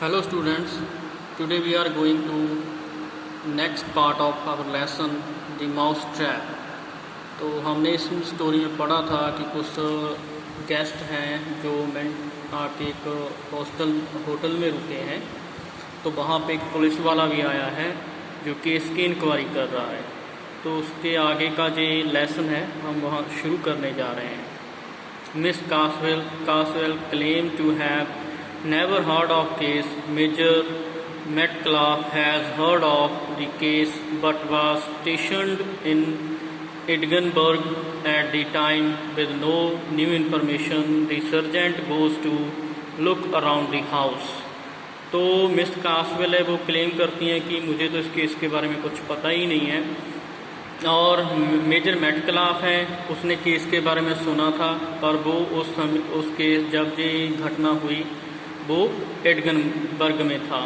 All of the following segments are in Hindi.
Hello students, today we are going to next part of our lesson the mouse trap। तो हमने इस स्टोरी में पढ़ा था कि कुछ गेस्ट हैं जो आके एक होटल में रुके हैं। तो वहाँ पे एक पुलिस वाला भी आया है जो केस की इंक्वायरी कर रहा है। तो उसके आगे का जो लेसन है हम वहाँ शुरू करने जा रहे हैं। Miss Casewell claim to have never heard of case. Major Metcalf has heard of the case but was stationed in Edinburgh at the time with no new information. The sergeant goes to look around the house. तो मिस कासवेल है वो क्लेम करती हैं कि मुझे तो इस केस के बारे में कुछ पता ही नहीं है, और मेजर मेटक्लाफ है उसने केस के बारे में सुना था, पर वो उसके जब ये घटना हुई वो एडगनबर्ग में था।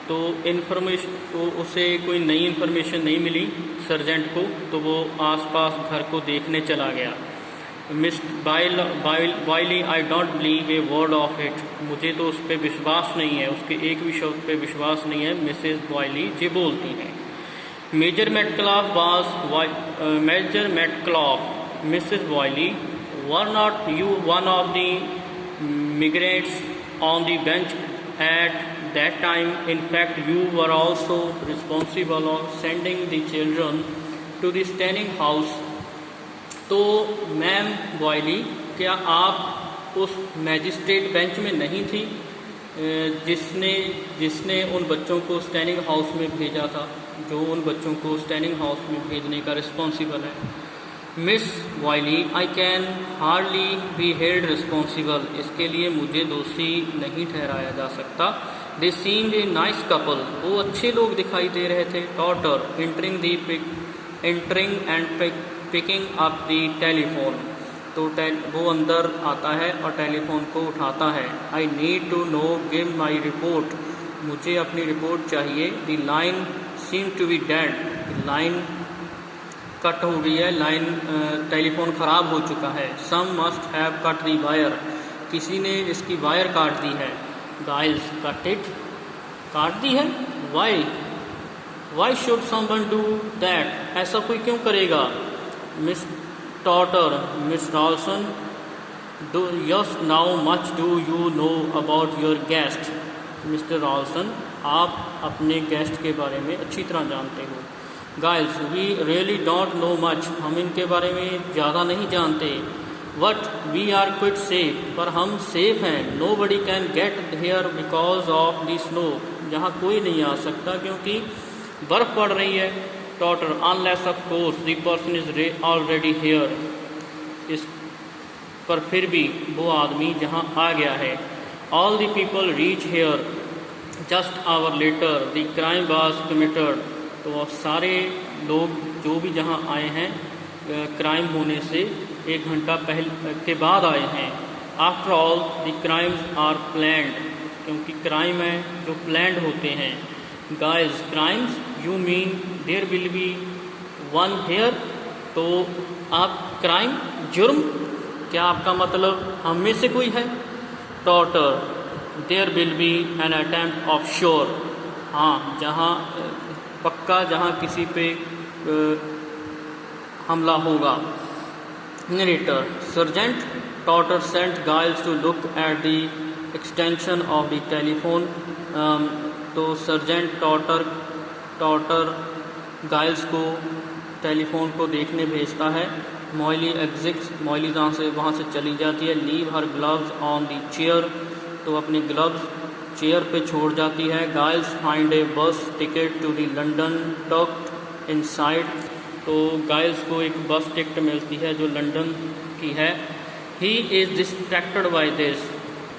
तो इन्फॉर्मेशन तो उसे कोई नई इन्फॉर्मेशन नहीं मिली सर्जेंट को, तो वो आसपास घर को देखने चला गया। Miss Wiley I don't believe a word of it. मुझे तो उस पर विश्वास नहीं है, उसके एक भी शब्द पे विश्वास नहीं है, मिसेस वाइली जी बोलती हैं। Major Metcalf Mrs Wiley were not you one of the migrants on the bench at that time? In fact, you were also responsible for sending the children to the Stanning house. तो मैम वाइली, क्या आप उस मैजिस्ट्रेट बेंच में नहीं थी जिसने उन बच्चों को स्टैनिंग हाउस में भेजा था, जो उन बच्चों को स्टैनिंग हाउस में भेजने का रिस्पॉन्सिबल है? Miss Wiley, I can hardly be held responsible. इसके लिए मुझे दोषी नहीं ठहराया जा सकता। They seemed a nice couple. वो अच्छे लोग दिखाई दे रहे थे। Trotter entering and picking up the telephone. तो वो अंदर आता है और टेलीफोन को उठाता है। I need to know, give my report. मुझे अपनी रिपोर्ट चाहिए। The line seem to be dead. Line cut हो गई है, लाइन टेलीफोन ख़राब हो चुका है। Some must have cut the wire. किसी ने इसकी वायर काट दी है। Giles cut it. काट दी है? Why should someone do that? ऐसा कोई क्यों करेगा? Miss Trotter, miss Ralston, do yes now much do you know about your guest? Mister Ralston, आप अपने गेस्ट के बारे में अच्छी तरह जानते हो। Giles, we really don't know much. हम इनके बारे में ज़्यादा नहीं जानते। But we are quite safe. पर हम सेफ हैं। Nobody can get here because of the snow. जहाँ कोई नहीं आ सकता क्योंकि बर्फ़ पड़ रही है। Daughter, unless of course the person is already hair. इस पर फिर भी वो आदमी जहाँ आ गया है। All the people reach here just hour later the crime was committed. तो सारे लोग जो भी जहाँ आए हैं क्राइम होने से 1 घंटा पहले के बाद आए हैं। After all the crimes are planned. क्योंकि क्राइम है जो प्लैंड होते हैं। Guys, crimes you mean there will be one here. तो आप क्राइम, जुर्म, क्या आपका मतलब हम में से कोई है? Trotter, there will be an attempt of sure. हाँ, जहाँ पक्का, जहाँ किसी पे हमला होगा। Narrator, sergeant Trotter sent Giles to look at the extension of the telephone. तो सर्जेंट टॉटर गाइल्स को टेलीफोन को देखने भेजता है। मॉयली एग्जिट्स। मॉयली वहाँ से चली जाती है। Leave her gloves on the chair. तो अपने ग्लव्स चेयर पे छोड़ जाती है। Giles find a bus ticket to the London tucked inside. तो गाइल्स को एक बस टिकट मिलती है जो लंदन की है। He is distracted by this.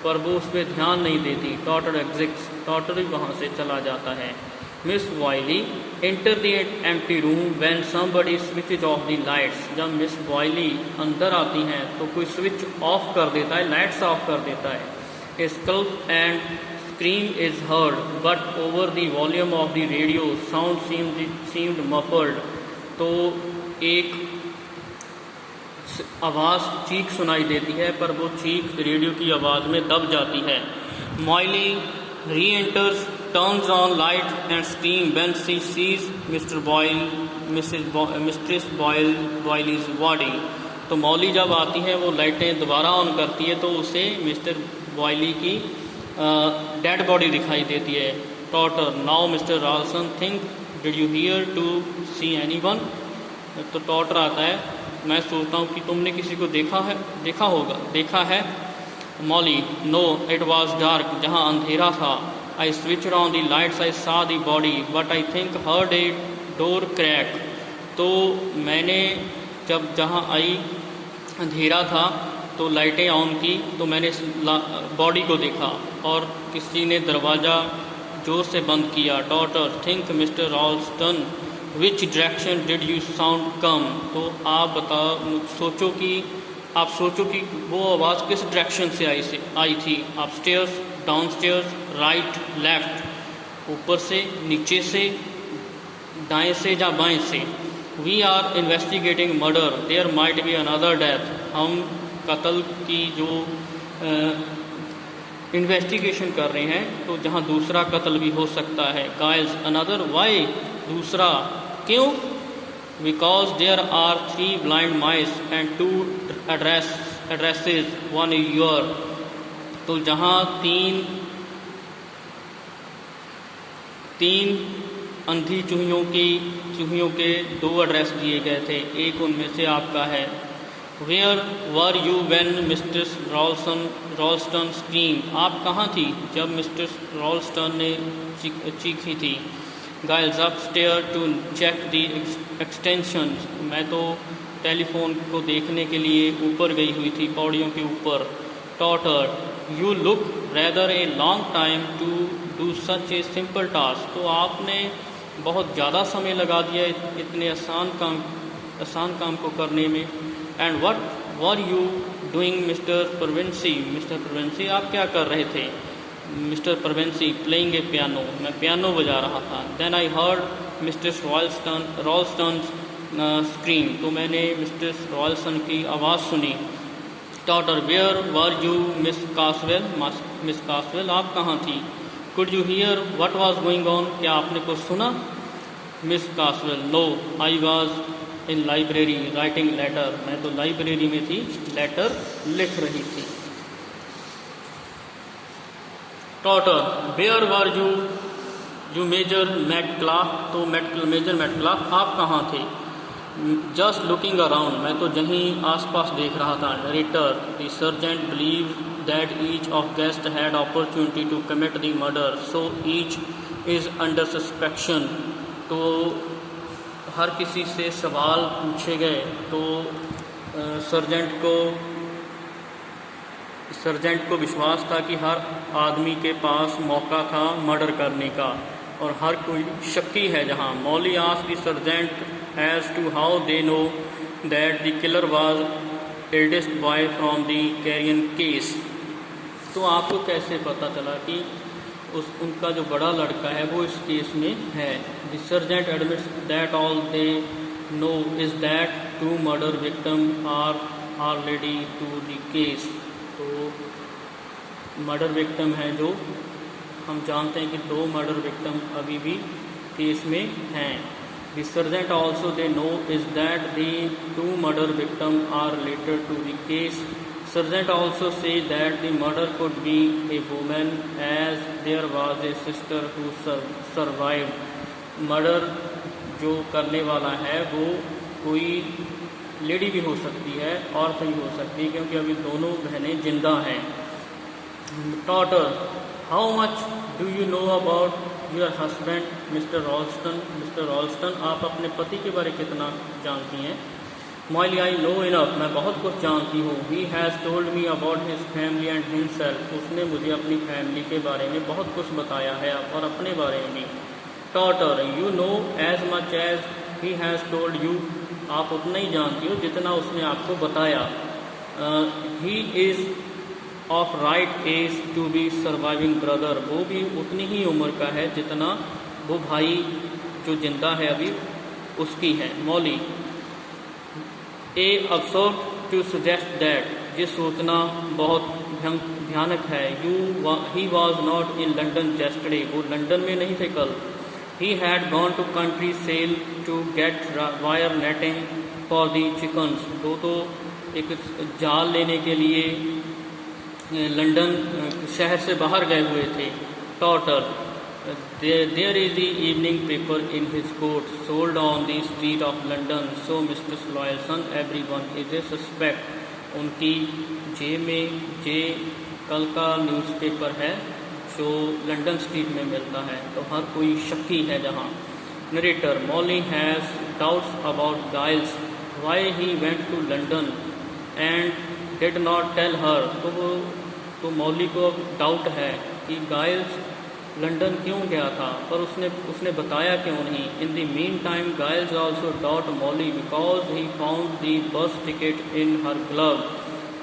पर वो उस पर ध्यान नहीं देती। Daughter exits. डॉटर भी वहाँ से चला जाता है। Miss Wiley enter the empty room when somebody switches off the lights. जब मिस वाइली अंदर आती हैं तो कोई स्विच ऑफ कर देता है, लाइट्स ऑफ कर देता है। A scuffle and scream is heard, but over the volume of the radio, sound seemed muffled. तो एक आवाज़, चीख सुनाई देती है, पर वो चीख रेडियो की आवाज़ में दब जाती है। मॉयली re-enters, turns on light and steam when she sees Mr. Boyle, Mistress Boyley's body. तो मौली जब आती है वो लाइटें दोबारा ऑन करती है तो उसे मिस्टर बॉयली की डेड बॉडी दिखाई देती है. Trotter, now mister Ralston think did you hear to see anyone. तो टॉटर आता है, मैं सोचता हूँ कि तुमने किसी को देखा है. Mollie, no it was dark, जहाँ अंधेरा था. I switch on the lights, I saw the body but I think heard a door crack. तो मैंने जब जहाँ आई अंधेरा था तो लाइटें ऑन की तो मैंने बॉडी को देखा और किसी ने दरवाज़ा जोर से बंद किया. Trotter, think mister Ralston which direction did you sound come. तो आप सोचो कि वो आवाज़ किस डायरेक्शन से आई थी. आप stairs, downstairs, right, left, ऊपर से, नीचे से, दाएं से या बाएं से. We are investigating murder, there might be another death. हम कत्ल की जो इन्वेस्टिगेशन कर रहे हैं तो जहाँ दूसरा कत्ल भी हो सकता है. गाइस, अनदर, वाई, दूसरा, क्यों. Because there are 3 blind mice and 2 addresses, 1 year. तो जहाँ तीन अंधी चूहियों के 2 एड्रेस दिए गए थे, एक उनमें से आपका है. Where were you when mister Ralston scream. आप कहाँ थी जब मिस्टर रॉल्स्टन ने चीखी थी. गाइस, upstair to check the extension. मैं तो टेलीफोन को देखने के लिए ऊपर गई हुई थी, पौड़ियों के ऊपर. Trotter, you look rather a long time to do such a simple task. तो आपने बहुत ज़्यादा समय लगा दिया इतने आसान काम को करने में. And what were you doing mister Paravicini. Mister Paravicini, आप क्या कर रहे थे. Mister Paravicini, playing a piano, मैं पियानो बजा रहा था. Then I heard mister Ralston scream. तो मैंने मिस्टर रॉल्सन की आवाज़ सुनी. Trotter, where were you miss Casewell. Miss Casewell, आप कहाँ थी. Could you hear what was going on. क्या आपने कुछ सुना. Miss Casewell, no I was in library writing letter. मैं तो लाइब्रेरी में थी, लेटर लिख रही थी. टॉटर, where were you Major Metcalfe. तो मेजर मैटक्लाफ, आप कहाँ थे. जस्ट लुकिंग अराउंड, मैं तो जहीं आसपास देख रहा था. Narrator, the sergeant believe that each of guest had opportunity to commit the murder, so each is under suspicion. तो हर किसी से सवाल पूछे गए तो सर्जेंट को विश्वास था कि हर आदमी के पास मौका था मर्डर करने का और हर कोई शक्की है. जहाँ Mollie asked the sergeant as to how they know that the killer was eldest boy from the Corrigan case. तो आपको कैसे पता चला कि उनका जो बड़ा लड़का है वो इस केस में है. The sergeant admits that all they know is that 2 murder victim are already to the case. तो मर्डर विक्टिम है जो हम जानते हैं कि 2 मर्डर विक्टिम अभी भी केस में हैं. The sergeant also they know is that the 2 murder victim are related to the case. Sergeant also said that the murder could be a woman as there was a sister who survived. Murder जो करने वाला है वो कोई लेडी भी हो सकती है, औरत भी हो सकती है, क्योंकि अभी दोनों बहनें जिंदा हैं. Daughter, how much do you know about your husband, Mr. Ralston? Mr. Ralston, आप अपने पति के बारे कितना जानती हैं. Molly, I know enough. मैं बहुत कुछ जानती हूँ. He has told me about his family and himself. उसने मुझे अपनी फैमिली के बारे में बहुत कुछ बताया है और अपने बारे में भी. Daughter, you know as much as he has told you. आप उतना ही जानती हो जितना उसने आपको बताया. He is of right age to be surviving brother. वो भी उतनी ही उम्र का है जितना वो भाई जो जिंदा है अभी उसकी है. Molly, A absurd to suggest that ये सोचना बहुत भयानक है। He was not in London yesterday, वो लंदन में नहीं थे कल। He had gone to country sale to get wire netting for the chickens, वो तो एक जाल लेने के लिए लंदन शहर से बाहर गए हुए थे। Trotter there is the evening paper in his coat sold on the street of London, so mister Ralston everyone is a suspect. उनकी जे कल का न्यूज़पेपर है जो लंदन स्ट्रीट में मिलता है, तो हर कोई शक्की है जहाँ। Narrator Molly has doubts about Giles why he went to London and did not tell her, तो मॉली को डाउट है कि गाइल्स लंदन क्यों गया था पर उसने बताया क्यों नहीं। In the mean time Giles also doubt Molly because he found the बस टिकट इन हर ग्लव,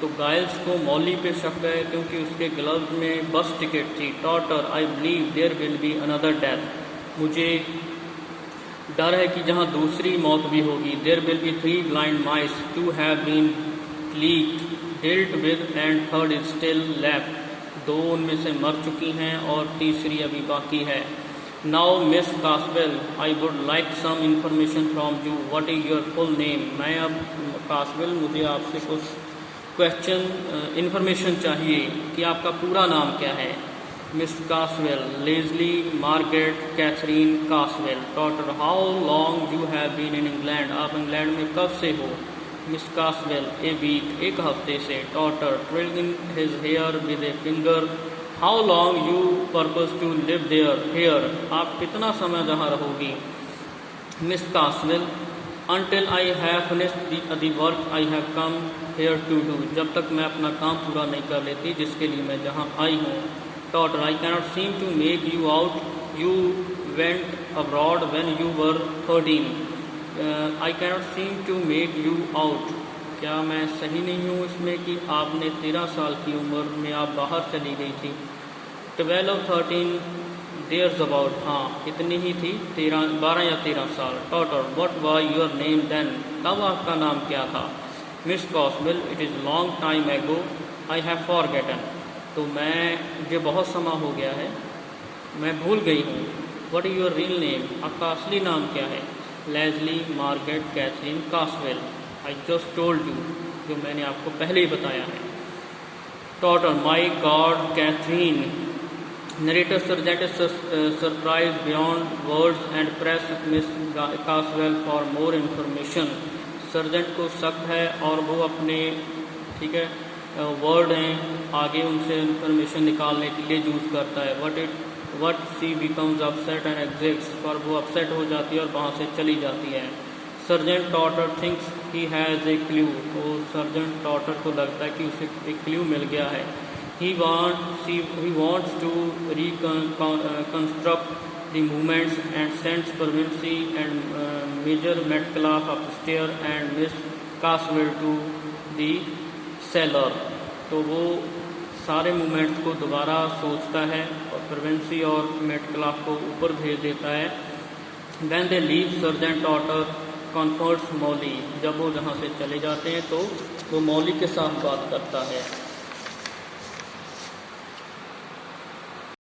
तो गाइल्स को मॉली पे शक है क्योंकि उसके ग्लव्स में बस टिकट थी। Trotter I believe there will be another death, मुझे डर है कि जहाँ दूसरी मौत भी होगी। There will be 3 blind mice to have been dealt with and third is still left, 2 उनमें से मर चुकी हैं और तीसरी अभी बाकी है। Now miss Casewell I would like some information from you, what is your full name. मैं अब कासवेल मुझे आपसे कुछ इंफॉर्मेशन चाहिए कि आपका पूरा नाम क्या है। Miss Casewell Leslie Margaret Katherine Casewell. Trotter how long you have been in England, आप इंग्लैंड में कब से हो। मिस कासवेल ए वीक, 1 हफ्ते से। Trotter twirling his hair with a finger, how long you purpose to live there here, आप कितना समय जहाँ रहोगी। Miss Casewell until I have finished the work I have come here to do, जब तक मैं अपना काम पूरा नहीं कर लेती जिसके लिए मैं जहाँ आई हूँ। Daughter, I cannot seem to make you out, you went abroad when you were 13, I cannot seem to make you out, क्या मैं सही नहीं हूँ इसमें कि आपने 13 साल की उम्र में आप बाहर चली गई थी। 12 or 13 देयर्स अबाउट, हाँ इतनी ही थी, 12 या 13 साल। Trotter what was your name then, तब आपका नाम क्या था। Miss Casewell it is long time ago I have forgotten, तो मुझे बहुत समय हो गया है, मैं भूल गई हूँ। What is your real name, आपका असली नाम क्या है। Leslie Margaret Katherine Casewell, I just told you, जो मैंने आपको पहले ही बताया है। Trotter my God Katherine. Narrator Sergeant surprised beyond words and pressed Miss Caswell for more information. Sergeant को शक है और वो अपने वर्ड हैं आगे उनसे इंफॉर्मेशन निकालने के लिए यूज़ करता है। But she becomes upset and exits, पर वो अपसेट हो जाती है और वहाँ से चली जाती है। Sergeant Trotter thinks he has a clue, तो सर्जेंट टॉटर को लगता है कि उसे एक क्ल्यू मिल गया है। He wants to reconstruct the movements and sends Pevensey and Major Metcalfe upstairs and Miss Caswell to the cellar, तो वो सारे मूवमेंट्स को दोबारा सोचता है और पेवेंसी और मेटक्लाफ को ऊपर भेज देता है। When they leave, Sergeant Totter comforts Molly, जब वो जहाँ से चले जाते हैं तो वो मॉली के साथ बात करता है।